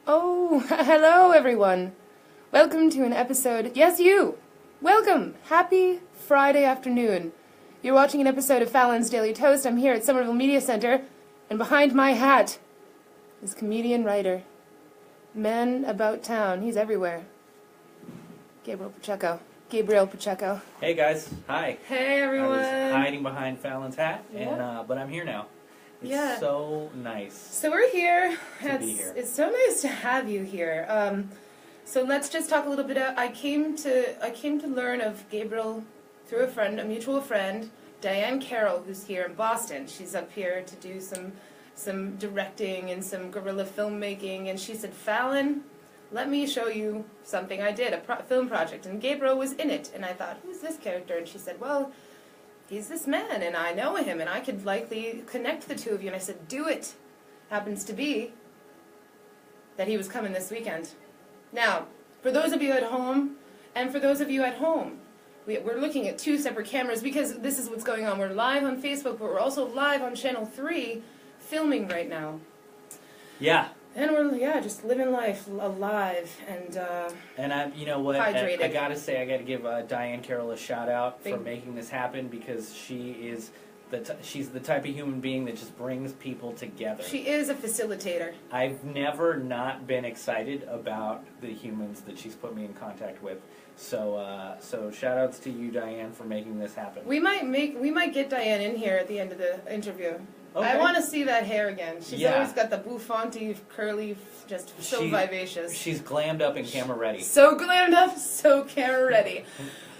Oh, hello everyone. Welcome to an episode, yes you! Welcome! Happy Friday afternoon. You're watching an episode of Fallon's Daily Toast. I'm here at Somerville Media Center, and behind my hat is comedian writer, man about town, he's everywhere, Gabriel Pacheco. Hey guys, hi. Hey everyone. I was hiding behind Fallon's hat, but I'm here now. It's so nice. So we're here. To be here. It's so nice to have you here. So let's just talk a little bit. I came to learn of Gabriel through a friend, a mutual friend, Dianne Carroll, who's here in Boston. She's up here to do some directing and some guerrilla filmmaking, and she said, Fallon, let me show you something I did, a film project, and Gabriel was in it. And I thought, who's this character? And she said, well, he's this man, and I know him, and I could likely connect the two of you. And I said, do it. Happens to be that he was coming this weekend. Now, for those of you at home, and for those of you at home, we're looking at two separate cameras because this is what's going on. We're live on Facebook, but we're also live on Channel 3, filming right now. Yeah. And we're, just living life alive and you know what? hydrated. I gotta say, I gotta give Dianne Carroll a shout out for making this happen because she is she's the type of human being that just brings people together. She is a facilitator. I've never not been excited about the humans that she's put me in contact with. So shout outs to you, Dianne, for making this happen. We might get Dianne in here at the end of the interview. Okay. I want to see that hair again. She's always got the bouffanty, curly, just so vivacious. She's glammed up and camera ready. So glammed up, so camera ready.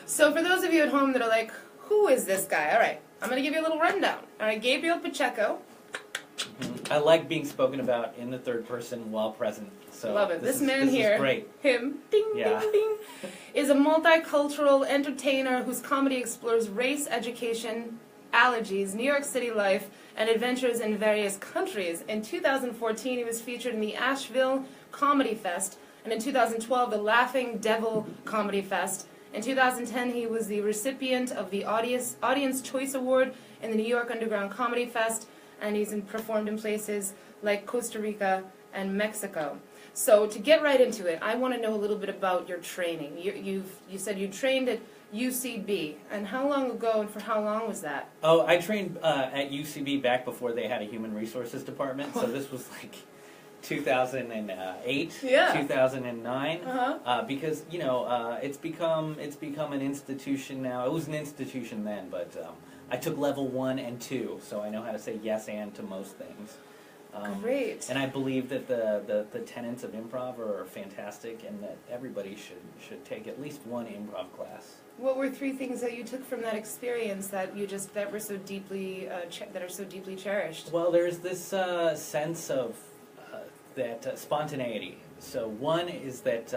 So for those of you at home that are like, who is this guy? All right, I'm going to give you a little rundown. All right, Gabriel Pacheco. I like being spoken about in the third person while present. So love it. This man here, is great. Him, ding, ding, ding, is a multicultural entertainer whose comedy explores race, education, allergies, New York City life, and adventures in various countries. In 2014, he was featured in the Asheville Comedy Fest, and in 2012, the Laughing Devil Comedy Fest. In 2010, he was the recipient of the Audience Choice Award in the New York Underground Comedy Fest, and he's performed in places like Costa Rica and Mexico. So to get right into it, I want to know a little bit about your training. You said you trained at UCB, and how long ago and for how long was that? Oh, I trained at UCB back before they had a human resources department, so this was like 2008, 2009, because it's become an institution now. It was an institution then, but I took level 1 and 2, so I know how to say yes and to most things. Great. And I believe that the tenets of improv are fantastic, and that everybody should take at least one improv class. What were 3 things that you took from that experience that were so deeply that are so deeply cherished? Well, there's this sense of that spontaneity. So one is that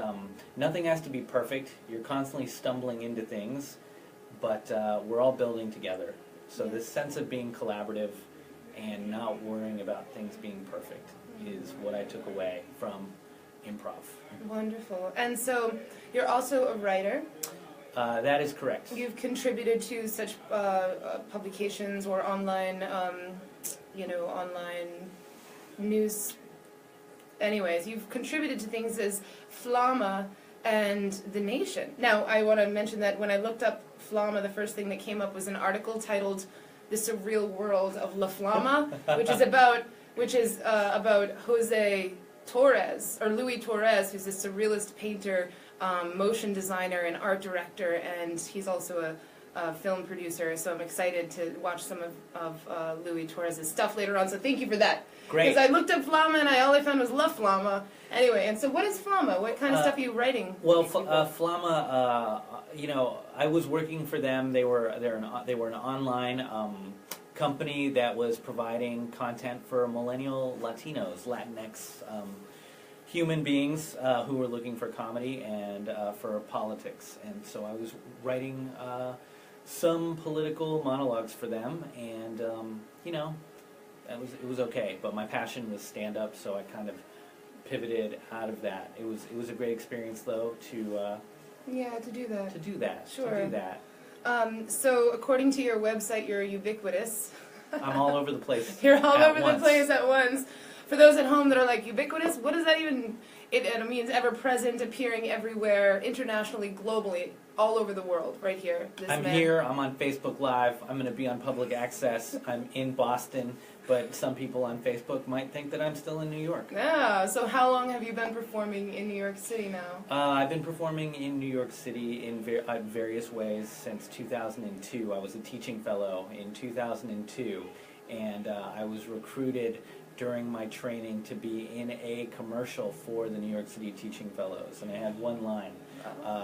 nothing has to be perfect. You're constantly stumbling into things, but we're all building together. So this sense of being collaborative and not worrying about things being perfect is what I took away from improv. Wonderful. And so you're also a writer. That is correct. You've contributed to such publications or online, online news. Anyways, you've contributed to things as Flama and The Nation. Now, I want to mention that when I looked up Flama, the first thing that came up was an article titled "The Surreal World of La Flama," which is about Jose Torres, or Luis Torres, who's a surrealist painter, motion designer, and art director, and he's also a film producer, so I'm excited to watch some of Luis Torres' stuff later on, so thank you for that. Great. Because I looked up Flama and all I found was La Flama. Anyway, and so what is Flama? What kind of stuff are you writing? Well, Flama, I was working for them. They were an online company that was providing content for millennial Latinos, Latinx human beings who were looking for comedy and for politics. And so I was writing some political monologues for them, and it was okay. But my passion was stand-up, so I kind of pivoted out of that. It was a great experience, though, to do that. To do that. Sure. To do that. So according to your website, you're ubiquitous. I'm all over the place. You're all over once. the place at once. For those at home that are like, ubiquitous, what does that even... It means ever-present, appearing everywhere, internationally, globally, all over the world, right here. I'm here, I'm on Facebook Live, I'm going to be on public access, I'm in Boston, but some people on Facebook might think that I'm still in New York. Yeah, so how long have you been performing in New York City now? I've been performing in New York City in various ways since 2002. I was a teaching fellow in 2002, and I was recruited during my training to be in a commercial for the New York City Teaching Fellows, and I had one line.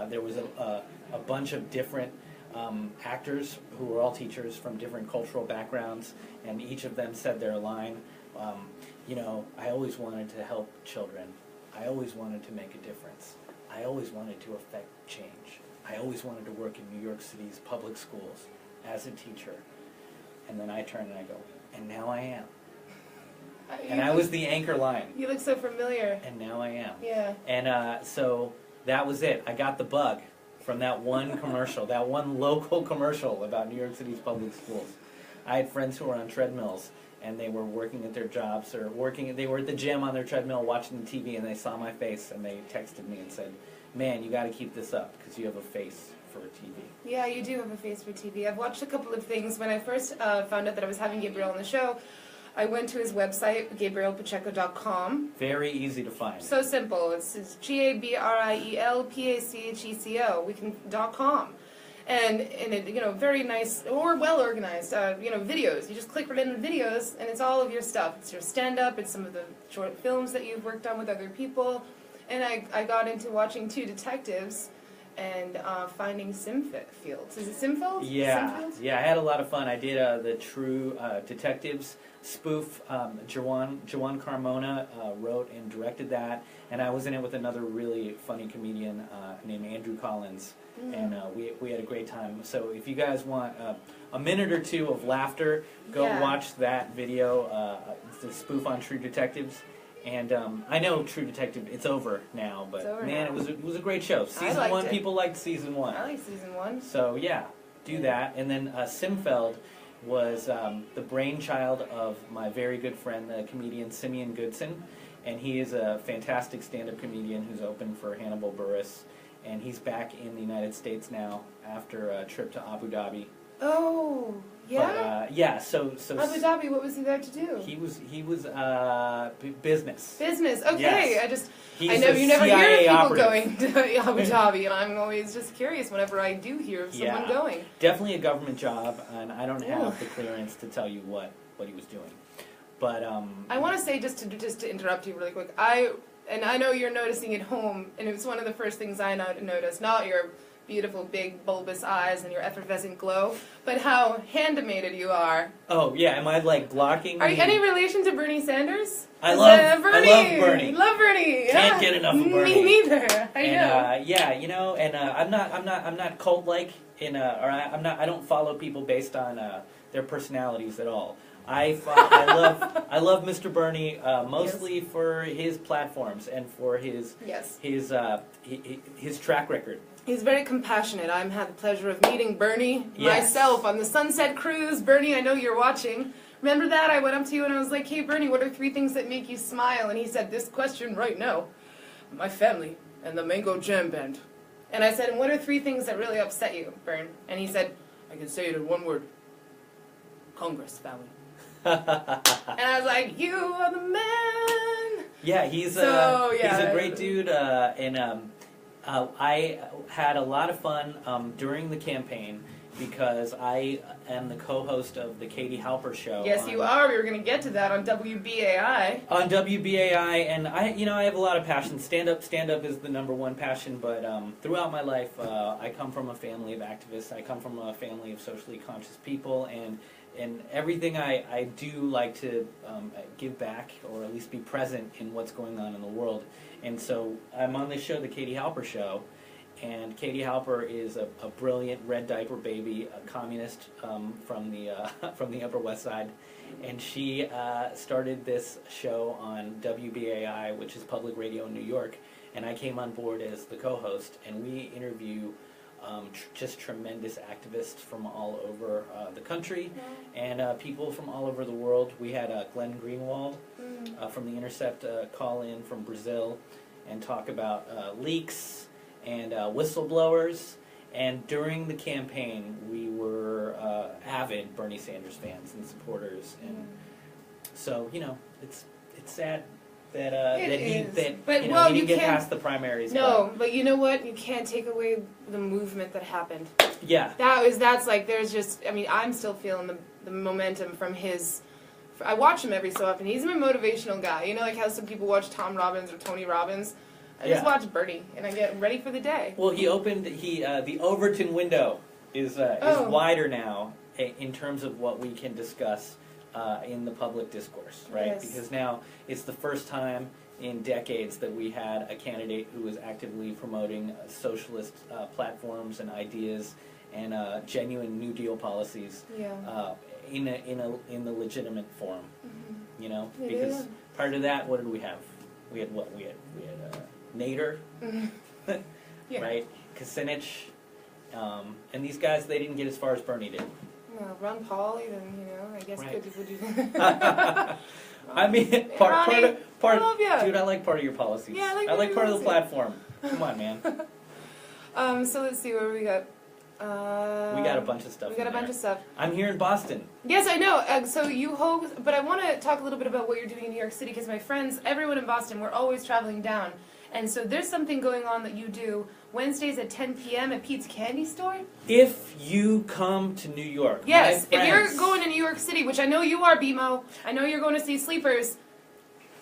There was a bunch of different actors who were all teachers from different cultural backgrounds, and each of them said their line. I always wanted to help children. I always wanted to make a difference. I always wanted to affect change. I always wanted to work in New York City's public schools as a teacher. And then I turn and I go, and now I am. And I was the anchor line. You look so familiar. And now I am. Yeah. And so that was it. I got the bug from that one commercial, that one local commercial about New York City's public schools. I had friends who were on treadmills, and they were working at their jobs, or they were at the gym on their treadmill watching the TV, and they saw my face, and they texted me and said, man, you got to keep this up, because you have a face for TV. Yeah, you do have a face for TV. I've watched a couple of things. When I first found out that I was having Gabriel on the show, I went to his website, GabrielPacheco.com. Very easy to find. So simple. It's GabrielPacheco. .com. And it, very nice, or well organized, videos. You just click right into videos, and it's all of your stuff. It's your stand-up, it's some of the short films that you've worked on with other people. And I got into watching Two Detectives and finding Simfields. Is it Simfield? Yeah, Simfield? yeah. I had a lot of fun. I did the True Detectives spoof. Jawan Carmona wrote and directed that, and I was in it with another really funny comedian named Andrew Collins, and we had a great time. So if you guys want a minute or two of laughter, go watch that video. It's a spoof on True Detectives. And I know True Detective, it's over now, but man, it was a great show. Season 1, people liked Season 1. I like Season 1. So yeah, do that. And then Simfeld was the brainchild of my very good friend, the comedian Simeon Goodson, and he is a fantastic stand-up comedian who's opened for Hannibal Buress, and he's back in the United States now after a trip to Abu Dhabi. Oh, yeah? So Abu Dhabi, what was he there to do? He was business. Business, okay. Yes. I know you never hear of people operative. going to Abu Dhabi, and I'm always just curious whenever I do hear of someone going. Definitely a government job, and I don't have the clearance to tell you what he was doing. But I want to say, just to interrupt you really quick, I know you're noticing at home, and it was one of the first things I noticed, not your beautiful big bulbous eyes and your effervescent glow, but how hand-animated you are. Oh yeah, am I like blocking? Are you any relation to Bernie Sanders? I love Bernie. You love Bernie. Can't get enough of Bernie. Me neither. I know. I'm not cult-like I don't follow people based on their personalities at all. I love Mr. Bernie mostly for his platforms and for his track record. He's very compassionate. I've had the pleasure of meeting Bernie myself on the Sunset Cruise. Bernie, I know you're watching. Remember that? I went up to you and I was like, hey, Bernie, what are 3 things that make you smile? And he said, this question right now, my family and the Mango Jam Band. And I said, and what are 3 things that really upset you, Bern? And he said, I can say it in one word, Congress family. And I was like, you are the man. Yeah, he's a great dude, and I had a lot of fun during the campaign because I am the co-host of the Katie Halper Show. Yes, you are. We were going to get to that on WBAI. On WBAI, and I have a lot of passion. Stand-up is the #1 passion, but throughout my life, I come from a family of activists. I come from a family of socially conscious people, and everything I do like to give back, or at least be present in what's going on in the world. And so I'm on this show, the Katie Halper Show, and Katie Halper is a brilliant red diaper baby, a communist from the Upper West Side, and she started this show on WBAI, which is public radio in New York, and I came on board as the co-host, and we interview just tremendous activists from all over the country, and people from all over the world. We had Glenn Greenwald from The Intercept call in from Brazil and talk about leaks and whistleblowers. And during the campaign, we were avid Bernie Sanders fans and supporters, and so it's sad that he didn't get past the primaries. No, but you know what? You can't take away the movement that happened. Yeah, that's like there's just I'm still feeling the momentum from his. I watch him every so often. He's a motivational guy. You know, like how some people watch Tom Robbins or Tony Robbins. I just watch Bernie and I get ready for the day. Well, the Overton window is wider now in terms of what we can discuss in the public discourse, right? Yes. Because now it's the first time in decades that we had a candidate who was actively promoting socialist platforms and ideas and genuine New Deal policies in the legitimate form. Mm-hmm. Because prior to that, what did we have? We had Nader, right? Kucinich, and these guys, they didn't get as far as Bernie did. No, Ron Paul, even, I guess right. good people do that. I mean, part I love you. Dude, I like part of your policies. Yeah, I like part of the platform. Come on, man. So let's see where we got. We got a bunch of stuff. Bunch of stuff. I'm here in Boston. Yes, I know. So you host, but I want to talk a little bit about what you're doing in New York City because my friends, everyone in Boston, we're always traveling down. And so there's something going on that you do Wednesdays at 10 p.m. at Pete's Candy Store. If you come to New York, yes, if you're going to New York City, which I know you are, BMO, I know you're going to see Sleepers.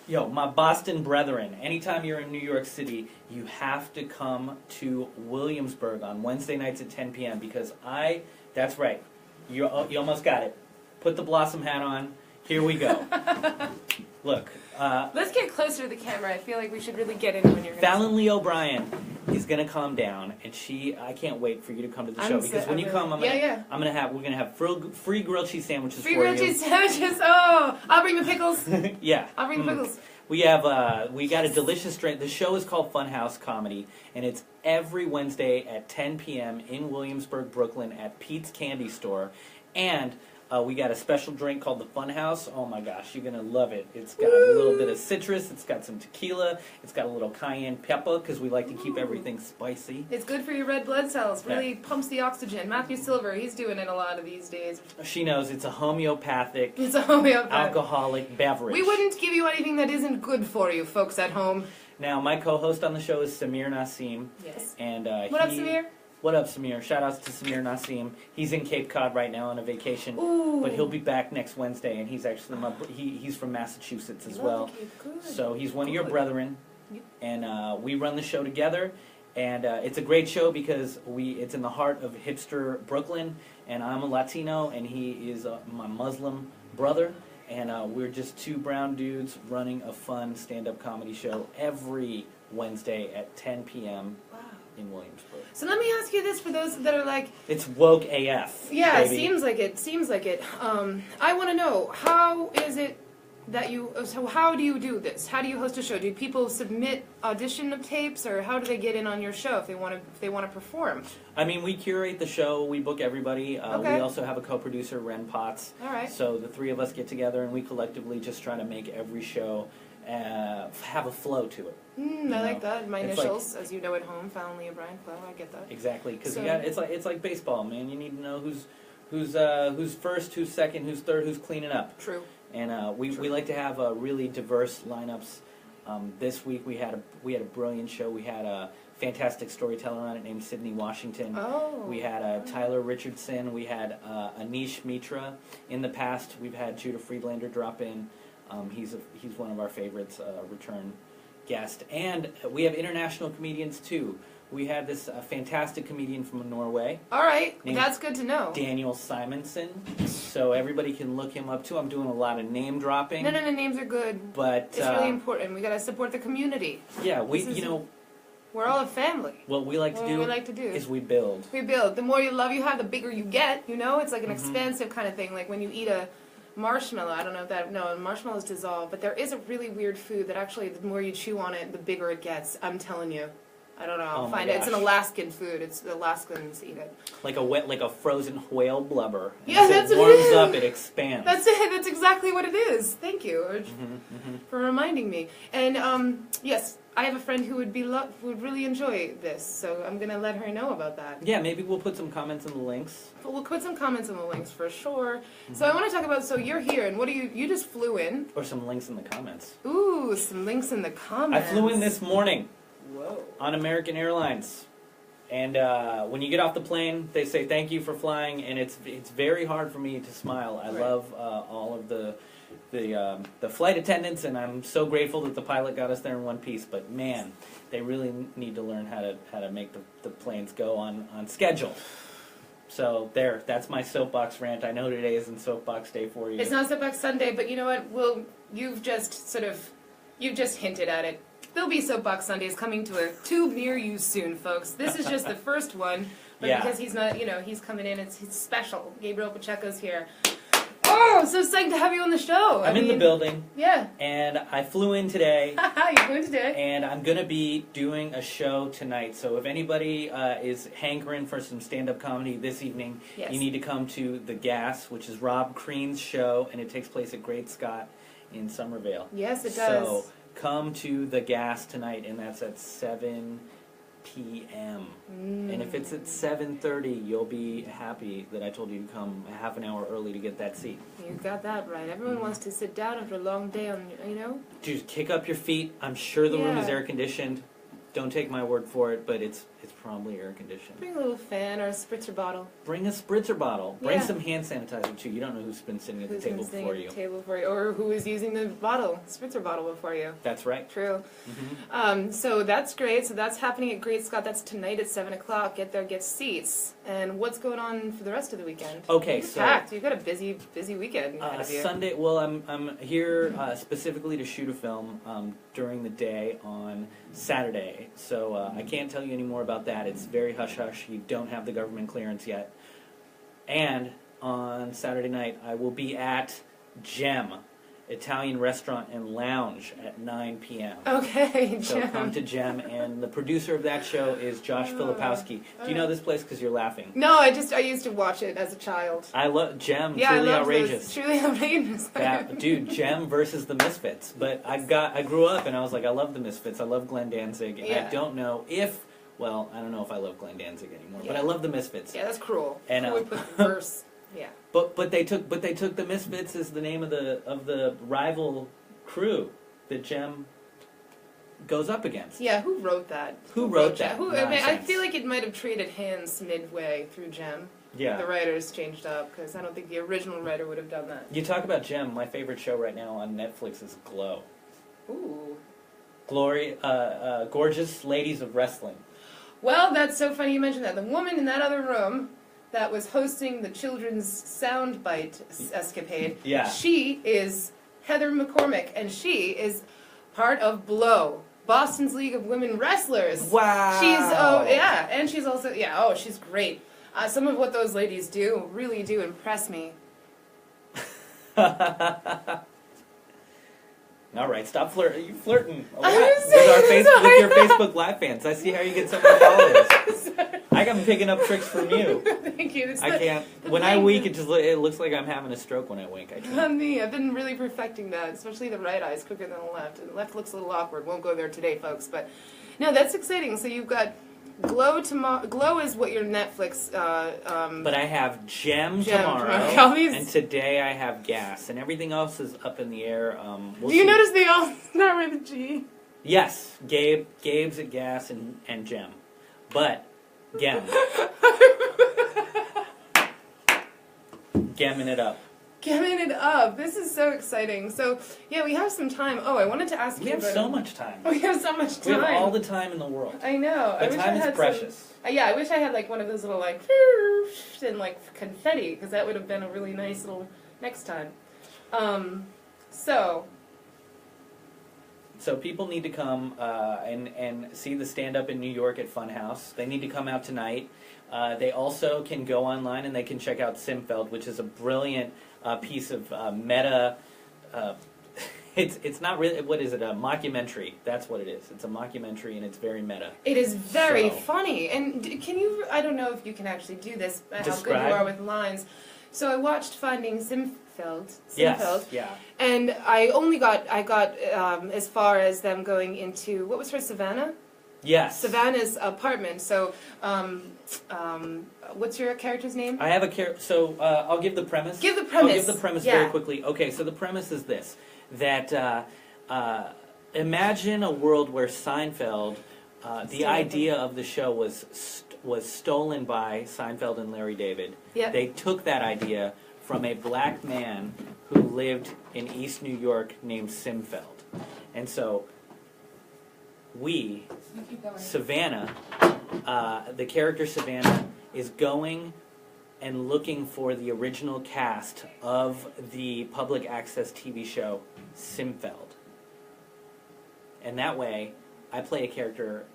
Yo, my Boston brethren, anytime you're in New York City, you have to come to Williamsburg on Wednesday nights at 10 p.m. because that's right, you almost got it. Put the Blossom hat on. Here we go. Look. Let's get closer to the camera. I feel like we should really get in when you're going to... Fallon Lee O'Brien is going to come down, and I can't wait for you to come to the show because when you come, we're going to have free grilled cheese sandwiches for you. Free grilled cheese sandwiches. Oh, I'll bring the pickles. Yeah. I'll bring the pickles. We got a delicious drink. The show is called Funhouse Comedy, and it's every Wednesday at 10 p.m. in Williamsburg, Brooklyn at Pete's Candy Store. And we got a special drink called the Funhouse. Oh my gosh, you're going to love it. It's got a little bit of citrus. It's got some tequila. It's got a little cayenne pepper because we like to keep everything spicy. It's good for your red blood cells. Really pumps the oxygen. Matthew Silver, he's doing it a lot of these days. She knows it's a homeopathic, alcoholic beverage. We wouldn't give you anything that isn't good for you, folks at home. Now, my co-host on the show is Samir Nassim. Yes. And what up, Samir? What up, Samir? Shout outs to Samir Nassim. He's in Cape Cod right now on a vacation, but he'll be back next Wednesday, and he's actually he's from Massachusetts as well. So he's one of your brethren, and we run the show together, and it's a great show because it's in the heart of hipster Brooklyn, and I'm a Latino, and he is my Muslim brother, and we're just two brown dudes running a fun stand-up comedy show every Wednesday at 10 p.m. in Williamsburg. So let me ask you this for those that are like... It's woke AF. Yeah, baby. Seems like it. I want to know, how is it that so how do you do this? How do you host a show? Do people submit audition tapes, or how do they get in on your show if they want to perform? I mean, we curate the show. We book everybody. We also have a co-producer, Ren Potts. All right. So the three of us get together, and we collectively just try to make every show have a flow to it. I like that. My initials, as you know at home, Fallon Lee O'Brien, Flo. I get that. Exactly, because it's like baseball, man. You need to know who's first, who's second, who's third, who's cleaning up. True. And we like to have really diverse lineups. This week we had a brilliant show. We had a fantastic storyteller on it named Sydney Washington. Oh. We had Tyler Richardson. We had Anish Mitra. In the past, we've had Judah Friedlander drop in. He's one of our favorites, return guest. And we have international comedians too. We have this fantastic comedian from Norway. All right, that's good to know. Daniel Simonson. So everybody can look him up too. I'm doing a lot of name dropping. No, names are good. But it's really important. We gotta support the community. Yeah, we're all a family. What we like to do is we build. We build. The more love you have, the bigger you get. It's like an expansive kind of thing. Like when you eat a marshmallow, I don't know if marshmallows dissolve, but there is a really weird food that actually, the more you chew on it, the bigger it gets. I'm telling you. I don't know. Oh I'll my find it. It's an gosh. Alaskan food. It's the Alaskans eat it. Like a frozen whale blubber. And Yeah, as that's it what it warms is. up, it expands. That's it. That's exactly what it is. Thank you Mm-hmm. for reminding me. And yes, I have a friend who would would really enjoy this, so I'm gonna let her know about that. Yeah, maybe we'll put some comments in the links. But we'll put some comments in the links for sure. So I want to talk about. So you're here, and what do you just flew in? Or some links in the comments. Ooh, some links in the I comments. flew in this morning Whoa. on American Airlines. And when you get off the plane, they say thank you for flying, and it's very hard for me to smile. I Right. love all of the flight attendants, and I'm so grateful that the pilot got us there in one piece. But man, they really need to learn how to make the planes go on schedule. So that's my soapbox rant. I know today isn't soapbox day for you. It's not Soapbox Sunday, but you know what? You've just hinted at it. There'll be Soapbox Sundays coming to a tube near you soon, folks. This is just the first one, but Yeah. because he's not, he's coming in, it's special. Gabriel Pacheco's here. Oh, I'm so excited to have you on the show. I'm in the building, Yeah. and I flew in today. You're doing today. And I'm going to be doing a show tonight. So if anybody is hankering for some stand-up comedy this evening, Yes. you need to come to The Gas, which is Rob Crean's show, and it takes place at Great Scott in Somerville. Yes, it does. So come to The Gas tonight, and that's at 7 p.m. And if it's at 7:30, you'll be happy that I told you to come a half an hour early to get that seat. You got that right. Everyone wants to sit down after a long day on, Just kick up your feet. I'm sure the room is Yeah. air conditioned. Don't take my word for it, but it's probably air conditioned. Bring a little fan or a spritzer bottle. Bring a spritzer bottle. Bring Yeah. some hand sanitizer too. You don't know who's been sitting at the Who's table been sitting before at you. the table for you, or who is using the spritzer bottle before you. That's right. True. Mm-hmm. So that's great. So that's happening at Great Scott. That's tonight at 7 o'clock. Get there, get seats. And what's going on for the rest of the weekend? Okay, You're so packed. You've got a busy weekend ahead of you. Sunday. Well, I'm here specifically to shoot a film during the day on Saturday. So I can't tell you any more about that. It's very hush hush. You don't have the government clearance yet. And on Saturday night, I will be at Gem, Italian Restaurant and Lounge at 9 p.m. Okay, So Jim. come to Gem, and the producer of that show is Josh Filipowski. Do you know this place? Because you're laughing. No, I used to watch it as a child. I love Gem. Yeah, Truly I love outrageous. this. Truly outrageous. Dude, Gem versus the Misfits. But I grew up and I was like, I love the Misfits. I love Glenn Danzig, and Yeah. I don't know if I love Glenn Danzig anymore. But Yeah. I love the Misfits. Yeah, that's cruel. And, Who would put the verse? Yeah. But they took the Misfits as the name of the rival crew that Gem goes up against. Yeah, who wrote that? Who wrote that? I mean, I Nonsense. feel like it might have traded hands midway through Gem. Yeah. The writers changed up, because I don't think the original writer would have done that. You talk about Gem. My favorite show right now on Netflix is Glow. Ooh. Gorgeous ladies of wrestling. Well, that's so funny you mentioned that. The woman in that other room that was hosting the children's soundbite escapade, Yeah. she is Heather McCormick, and she is part of Blow, Boston's League of Women Wrestlers. Wow. And she's also, she's great. Some of what those ladies do really do impress me. All right, stop flirting. You flirting a lot I'm with your Facebook Live fans. I see how you get so many followers. I'm picking up tricks from you. Thank you. I can't. When I wink, it looks like I'm having a stroke when I wink. I can't. Not me. I've been really perfecting that, especially the right eye's quicker than the left. And the left looks a little awkward. Won't go there today, folks. But no, that's exciting. So you've got Glow tomorrow. Glow is what your Netflix. But I have Gem Gem tomorrow, tomorrow. and today I have Gas, and everything else is up in the air. We'll Do you see. notice they all start with a G? Yes, Gabe's at Gas and Gem, but Gem, gemming it up. Gemming it up. This is so exciting. So yeah, we have some time. Oh, I wanted to ask We you. have about so much time. We have so much We time. have all the time in the world. I know. I But wish I time had is precious. I wish I had like one of those little like and like confetti, because that would have been a really nice little next time. So people need to come and see the stand-up in New York at Funhouse. They need to come out tonight. They also can go online and they can check out Simfeld, which is a brilliant piece of meta. It's not really, what is it, a mockumentary. That's what it is. It's a mockumentary, and it's very meta. It is very So- funny. And can you, I don't know if you can actually do this, how good Describe? you are with lines. So I watched Finding Simfeld, Yes, yeah. and I got as far as them going into, what was her, Savannah? Yes. Savannah's apartment. So, what's your character's name? I have a so I'll give the premise. Give the premise. I'll give the premise very quickly. Okay, so the premise is this, that imagine a world where Seinfeld, the idea of the show was stolen by Seinfeld and Larry David. Yep. They took that idea from a black man who lived in East New York named Simfeld. And so Savannah, the character Savannah, is going and looking for the original cast of the public access TV show Simfeld. And that way, I play a character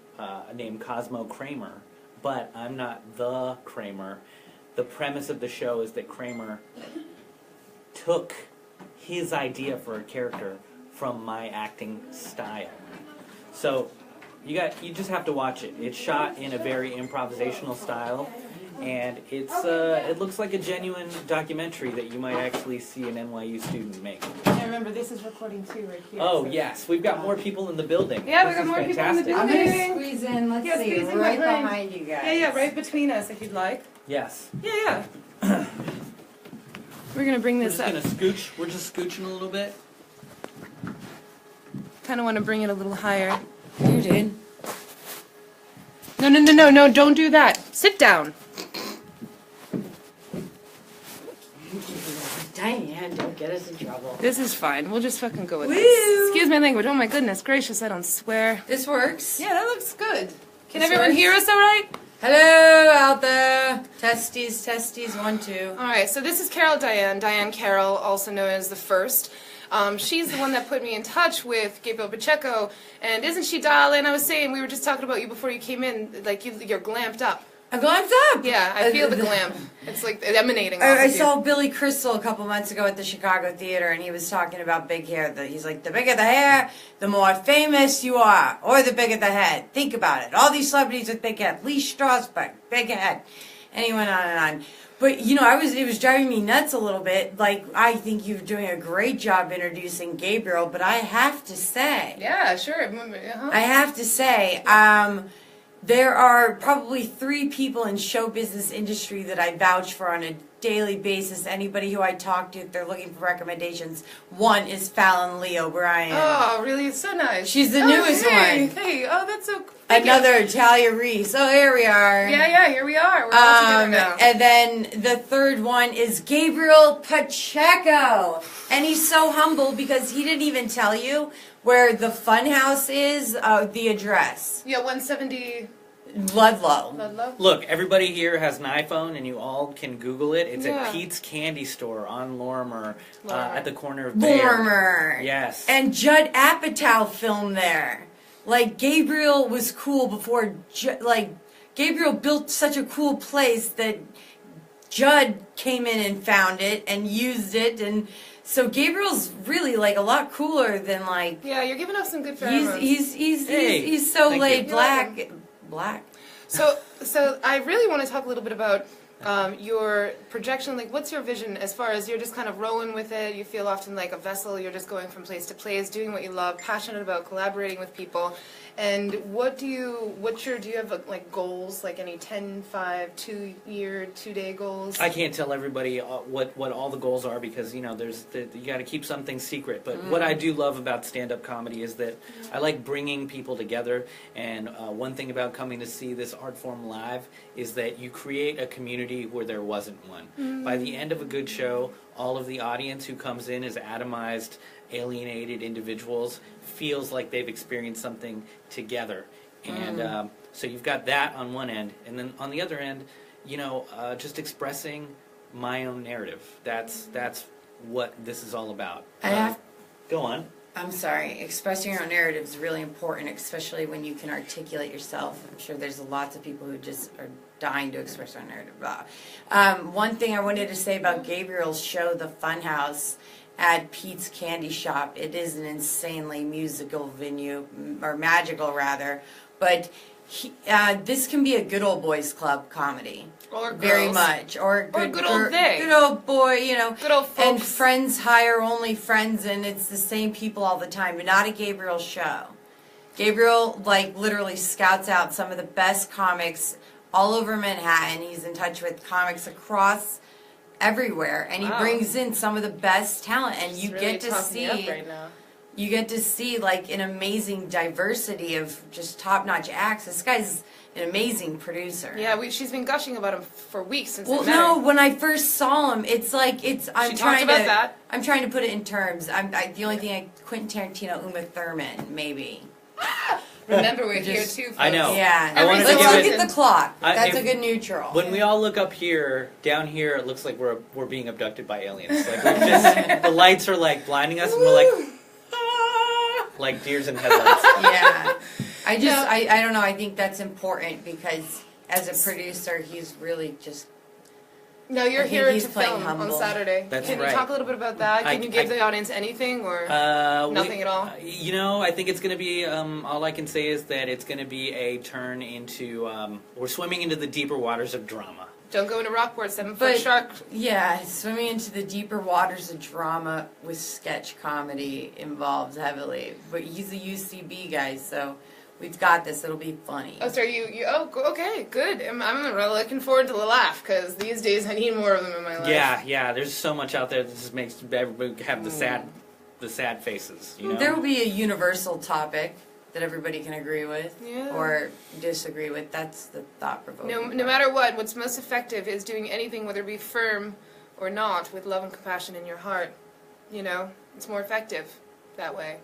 named Cosmo Kramer, but I'm not the Kramer. The premise of the show is that Kramer took his idea for a character from my acting style. So you just have to watch it. It's shot in a very improvisational style, and it looks like a genuine documentary that you might actually see an NYU student make. Yeah, remember, this is recording too right here. Oh, so. yes. We've got more people in the building. Yeah, This we got is more people in the fantastic. I'm building. going to squeeze in, let's see, squeeze in right behind. behind you guys. Yeah, right between us if you'd like. Yes. Yeah. We're going to bring We're this just up. going to scooch. We're just scooching a little bit. Kind of want to bring it a little higher. You did. No, don't do that. Sit down. Diane, don't get us in trouble. This is fine. We'll just fucking go with Woo! this. Excuse my language. Oh my goodness gracious, I don't swear. This works. Yeah, that looks good. Can This everyone works. hear us all right? Hello out there. Testes, 1, 2. All right, so this is Dianne Carroll, also known as the First. She's the one that put me in touch with Gabriel Pacheco, and isn't she, darling? I was saying, we were just talking about you before you came in, like you're glamped up. I glamped up. Yeah, I feel the glamp. It's like emanating off I of you. saw Billy Crystal a couple months ago at the Chicago Theater, and he was talking about big hair. He's like, the bigger the hair, the more famous you are, or the bigger the head. Think about it. All these celebrities with big head. Lee Strasberg, big head. And he went on and on. But, you know, it was driving me nuts a little bit. Like, I think you're doing a great job introducing Gabriel, but I have to say... Yeah, sure. Uh-huh. I have to say, there are probably 3 people in show business industry that I vouch for on a daily basis. Anybody who I talk to, if they're looking for recommendations. One is Fallon Lee O'Brien. Oh, really? It's so nice. She's the newest hey, one. Hey, oh, that's so thank you. Another Talia Reese. So here we are. Yeah, here we are. We're all together now. And then the third one is Gabriel Pacheco. And he's so humble because he didn't even tell you where the Funhouse is, the address. Yeah, 170 Ludlow. Ludlow. Look, everybody here has an iPhone, and you all can Google it. It's Yeah. at Pete's Candy Store on Lorimer, Lorimer. at the corner of Bayer. Lorimer. Yes. And Judd Apatow filmed there. Like, Gabriel was cool before, Gabriel built such a cool place that Judd came in and found it and used it, and so Gabriel's really, like, a lot cooler than, like, Yeah, you're giving us some good pheromones. he's so thank laid you. black. So I really want to talk a little bit about your projection. Like, what's your vision as far as you're just kind of rolling with it? You feel often like a vessel. You're just going from place to place, doing what you love, passionate about collaborating with people. And do you have like goals, like any 10, 5, 2-year, 2-day goals? I can't tell everybody what all the goals are because, you know, you got to keep something secret. But what I do love about stand-up comedy is that I like bringing people together. And one thing about coming to see this art form live is that you create a community where there wasn't one. By the end of a good show, all of the audience who comes in as atomized, alienated individuals feels like they've experienced something together. And so you've got that on one end. And then on the other end, you know, just expressing my own narrative. That's what this is all about. Go on. I'm sorry. Expressing your own narrative is really important, especially when you can articulate yourself. I'm sure there's lots of people who just are dying to express their narrative. One thing I wanted to say about Gabriel's show, The Funhouse, at Pete's Candy Shop. It is an insanely musical venue, or magical rather, but this can be a good old boys club comedy. Or girls. Very much. Or good old they. Good old boy, you know. Good old folks. And friends hire only friends, and it's the same people all the time, but not a Gabriel show. Gabriel, like, literally scouts out some of the best comics all over Manhattan. He's in touch with comics across everywhere, and he brings in some of the best talent, and you really get to talking see... me up right now. You get to see, like, an amazing diversity of just top-notch acts. This guy's an amazing producer. Yeah, she's been gushing about him for weeks since. Well, no, when I first saw him, it's like I'm trying to put it in terms. The only thing Quentin Tarantino, Uma Thurman, maybe. Remember, we're here too. Folks. I know. Yeah. Let's look at the clock. That's a good neutral. When we all look up here, down here, it looks like we're being abducted by aliens. Like we're just the lights are like blinding us, and we're like deers in headlights. Yeah. I don't know. I think that's important because as a producer, he's really just. No, you're here to playing film humble. on Saturday. That's Can right. you talk a little bit about that? Can you give the audience anything or nothing at all? You know, I think it's going to be, all I can say is that it's going to be a turn into, we're swimming into the deeper waters of drama. Don't go into Rockport, 7-foot shark. Yeah, swimming into the deeper waters of drama with sketch comedy involved heavily. But he's a UCB guy, so we've got this. It'll be funny. Oh, so okay, good. I'm really looking forward to the laugh, because these days I need more of them in my life. Yeah, there's so much out there that just makes everybody have the sad faces, you know? There will be a universal topic that everybody can agree with Yeah. or disagree with. That's the thought-provoking. No matter what's most effective is doing anything, whether it be firm or not, with love and compassion in your heart. You know, it's more effective that way.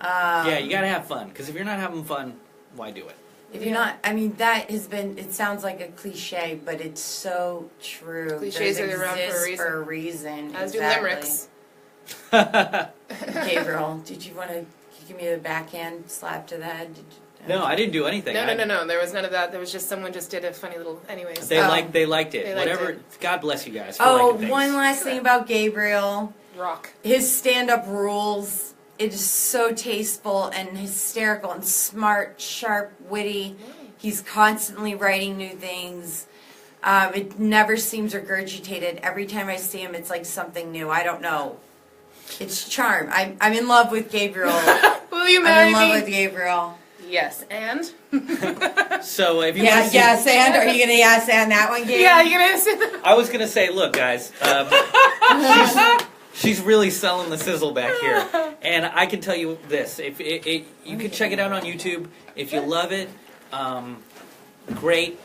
Yeah, you gotta have fun, because if you're not having fun, why do it? If you're not, I mean, that has been, it sounds like a cliche, but it's so true. Cliches are around for a reason. As exactly. do limericks. Gabriel, did you want to give me a backhand slap to the head? No, I didn't do anything. No. There was none of that. There was just someone just did a funny little. Anyways, They liked it. They liked Whatever. it. God bless you guys. For liking things. One last thing about Gabriel. rock. His stand-up rules. It is so tasteful and hysterical and smart, sharp, witty. He's constantly writing new things. It never seems regurgitated. Every time I see him, it's like something new. I don't know. It's charm. I'm in love with Gabriel. Will you marry me? I'm in love with Gabriel. Yes, and? So if you want to see... Yes, and? Are you going to yes and that one, Gabe? Yeah, you're going to say that? I was going to say, look, guys, she's really selling the sizzle back here. And I can tell you this. If you can check it out on YouTube. If you love it, great.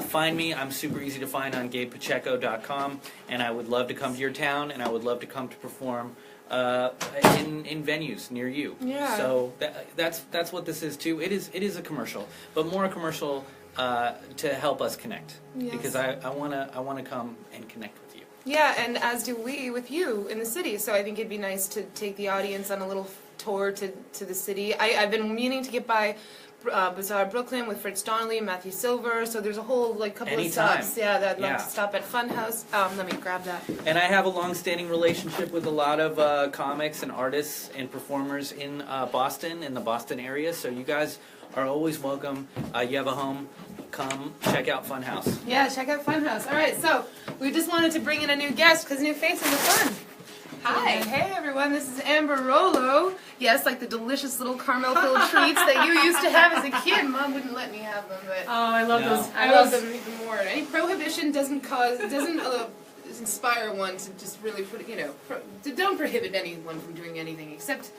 Find me. I'm super easy to find on GabePacheco.com. And I would love to come to your town, and I would love to come to perform in venues near you. Yeah. So that's what this is too. It is a commercial, but more a commercial to help us connect. Yes. Because I wanna come and connect with you. Yeah, and as do we with you in the city. So I think it'd be nice to take the audience on a little tour to the city. I've been meaning to get by Bazaar Brooklyn with Fritz Donnelly and Matthew Silver. So there's a whole couple Anytime. of stops. Yeah, that I'd love Yeah. to stop at Funhouse. Let me grab that. And I have a long-standing relationship with a lot of comics and artists and performers in Boston, in the Boston area. So you guys are always welcome. You have a home. Come check out Funhouse. Yeah, check out Funhouse. All right, so we just wanted to bring in a new guest because new faces are fun. Hi. Hey everyone, this is Amber Rollo. Yes, like the delicious little caramel-filled treats that you used to have as a kid. Mom wouldn't let me have them, but I love No. those. I love them even more. Any prohibition doesn't inspire one to just really put, don't prohibit anyone from doing anything except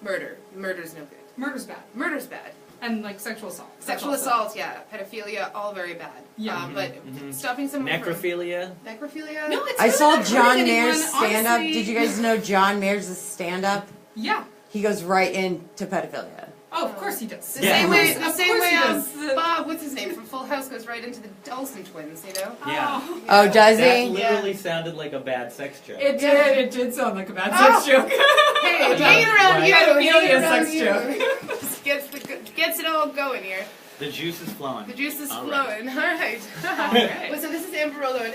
murder. Murder's no good. Murder's bad. Murder's bad. And like sexual assault. Sexual That's assault, yeah. Pedophilia, all very bad. Yeah. But stopping someone Necrophilia. from... Necrophilia? No, it's I really saw not John hurting Mayer's anyone, stand-up. honestly. Did you guys know John Mayer's stand-up? Yeah. He goes right into pedophilia. Oh, of course he does. The Yeah. same way, he does. Bob, what's his name, from Full House goes right into the Olsen twins, you know? Yeah. Oh, does That he? literally sounded like a bad sex joke. It did. It did sound like a bad sex joke. Hey, hanging around Right. you, Pedophilia hanging around sex you. joke. Just gets it all going here. The juice is flowing. The juice is All flowing. right. All right. right. Well, so this is Amber Rollo, and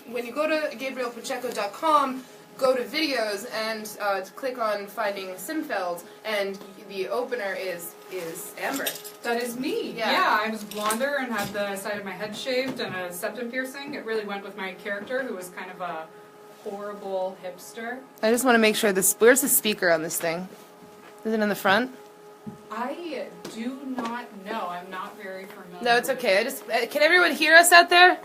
when you go to GabrielPacheco.com, go to videos and click on Finding Simfeld, and the opener is Amber. That is me. Yeah. Yeah, I was blonder and had the side of my head shaved and a septum piercing. It really went with my character, who was kind of a horrible hipster. I just want to make sure where's the speaker on this thing? Is it in the front? I do not know. I'm not very familiar. No, it's okay. Can everyone hear us out there?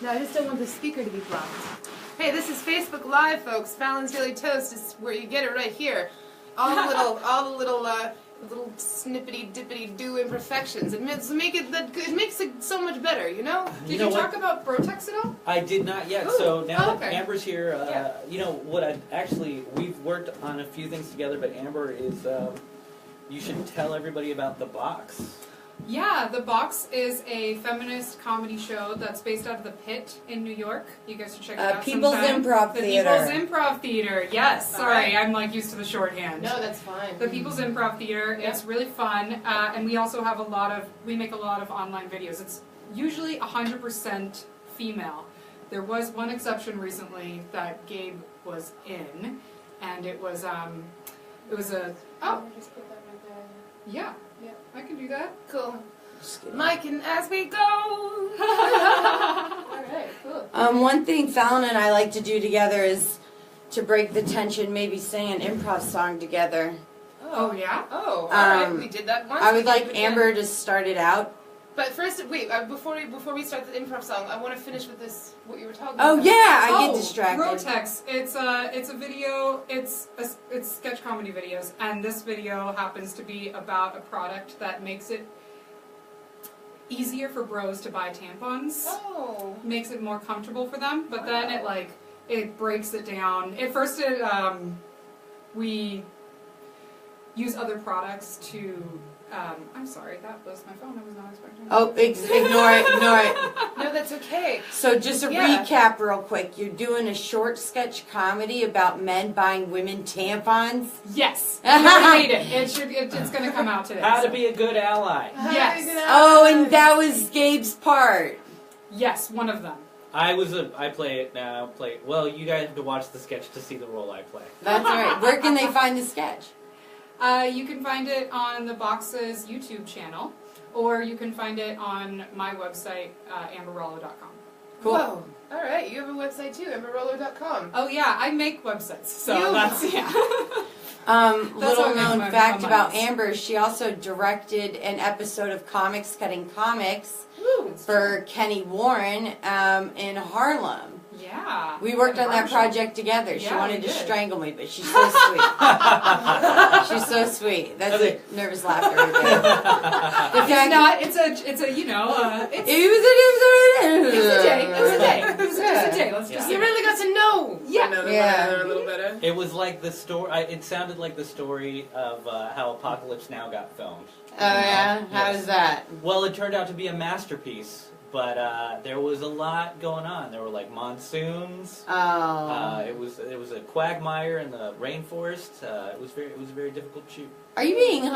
No, I just don't want the speaker to be blocked. Hey, this is Facebook Live, folks. Fallon's Daily Toast is where you get it right here. All the little snippety dippity do imperfections. It makes it so much better, you know. Did know you what? talk about Brotex at all? I did not yet. Ooh. So now Okay. that Amber's here, Yeah. you know what? We've worked on a few things together, but Amber is. You should tell everybody about the box. Yeah, The Box is a feminist comedy show that's based out of the Pit in New York. You guys should check it out People's sometime. Improv the Theater. People's Improv Theater, yes. All Sorry, right. I'm like used to the shorthand. No, that's fine. The People's Improv Theater, Yeah. it's really fun, and we also have we make a lot of online videos. It's usually 100% female. There was one exception recently that Gabe was in, and it was a, Just put that right there. yeah, Yeah. I can do that. Cool. Mike, and as we go. All right, cool. One thing Fallon and I like to do together is to break the tension, maybe sing an improv song together. Oh, yeah? Oh, all right. Um, We did that once. I we would can do like it again. Amber to start it out. But first, wait. Before we start the improv song, I want to finish with this. What you were talking Oh about. yeah, I Oh, get distracted. Rotex. It's a video. It's sketch comedy videos, and this video happens to be about a product that makes it easier for bros to buy tampons. Oh. Makes it more comfortable for them, but then it breaks it down. At first, we use other products to. I'm sorry, that was my phone. I was not expecting. Oh, ignore it. No, that's okay. So just a Yeah. recap real quick. You're doing a short sketch comedy about men buying women tampons. Yes, we already made it. It's going to come out today. How to so. be a good ally. Yes. Oh, and that was Gabe's part. Yes, one of them. I play it now. Well, you guys have to watch the sketch to see the role I play. That's right. Where can they find the sketch? You can find it on the Box's YouTube channel, or you can find it on my website, amberrollo.com. Cool. Whoa. All right, you have a website too, amberroller.com. Oh yeah, I make websites, so You- that's yeah. Little how I make known my fact about monies. Amber, she also directed an episode of Comics Cutting Comics Woo. for Kenny Warren in Harlem. Yeah. We worked on that Barbershop. project together. She Yeah, wanted we to did. strangle me, but she's so sweet. She's so sweet. That's a nervous laughter right there. The It's fact not. It's a you know. It's it was a day. It was a day. It was just a day. Let's Yeah. just. You really got to know Yeah. one Yeah. another a little better. It was like the story. It sounded like the story of how Apocalypse Now got filmed. Oh yeah? How Yes. was that? Well, it turned out to be a masterpiece, but there was a lot going on. There were like monsoons. Oh. It was a quagmire in the rainforest. It was a very difficult shoot. Are you being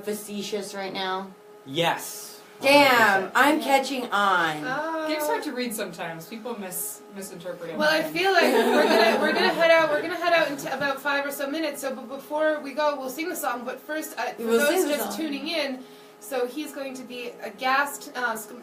facetious right now? Yes. Damn, 100%. I'm catching on. Oh. Game's hard to read sometimes. People misinterpret it. Well, I feel like we're gonna head out. We're gonna head out in about 5 or so minutes. So, but before we go, we'll sing the song. But first, for We'll those sing the just song. tuning in, so he's going to be a guest.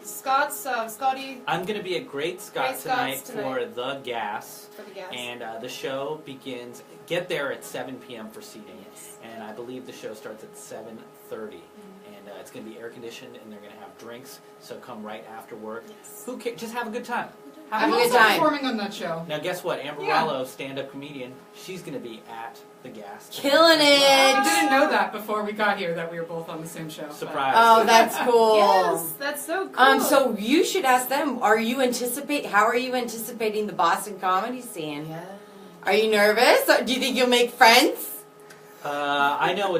Scotty I'm going to be a great Scott Great Scots tonight for The Gas. for the guest. And the show begins, get there at 7 p.m. for seating. Yes. And I believe the show starts at 7:30. And it's going to be air conditioned, and they're going to have drinks, so come right after work. Yes. Who cares? Just have a good time. Have I'm a good also time. performing on that show. Now, guess what? Amber Yeah. Rollo, stand-up comedian, she's going to be at The Gas. Killing I it! didn't know that before we got here that we were both on the same show. but- Surprise. Oh, that's cool. Yes, that's so cool. So you should ask them. How are you anticipating the Boston comedy scene? Yeah. Are you nervous? Do you think you'll make friends? I know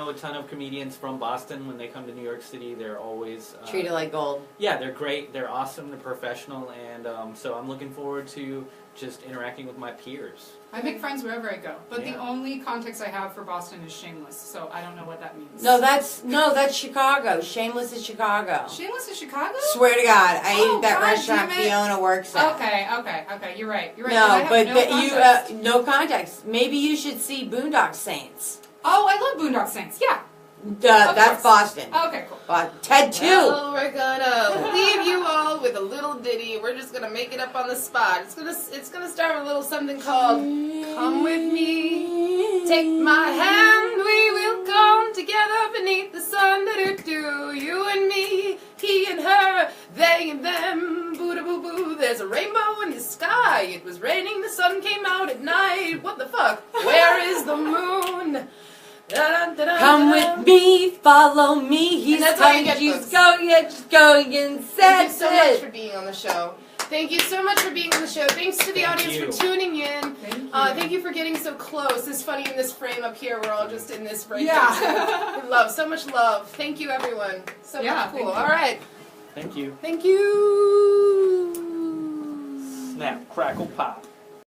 a ton of comedians from Boston. When they come to New York City, they're always Treated like gold. yeah, they're great. They're awesome. They're professional, and so I'm looking forward to just interacting with my peers. I make friends wherever I go, but the Yeah. only context I have for Boston is Shameless, so I don't know what that means. No, that's Chicago. Shameless is Chicago. Shameless is Chicago? Swear to God, I Oh, ate at that God restaurant damn it. Fiona works at. Okay, you're right. You're right. No, I have but no that context. no context. Maybe you should see Boondock Saints. Oh, I love Boondock Saints. Yeah. That's Boston. Okay, cool. Ted too. Well, we're gonna leave you all with a little ditty. We're just gonna make it up on the spot. It's gonna start with a little something called "Come with me, take my hand, we will come together beneath the sun. Do you and me, he and her, they and them. Boo da boo boo. There's a rainbow in the sky. It was raining. The sun came out at night. What the fuck? Where is the moon? Come with me, follow me. He's that's all you coming. get, She's folks. going. She's going and Thank you says so much it. for being on the show. Thank you so much for being on the show. Thanks to the Thank audience you. for tuning in. Thank you. Thank you for getting so close. It's funny in this frame up here. We're all just in this frame. Yeah. Love, so much love. Thank you, everyone. So Yeah, much cool. thank you. All right. Thank you. Thank you. Snap, crackle, pop.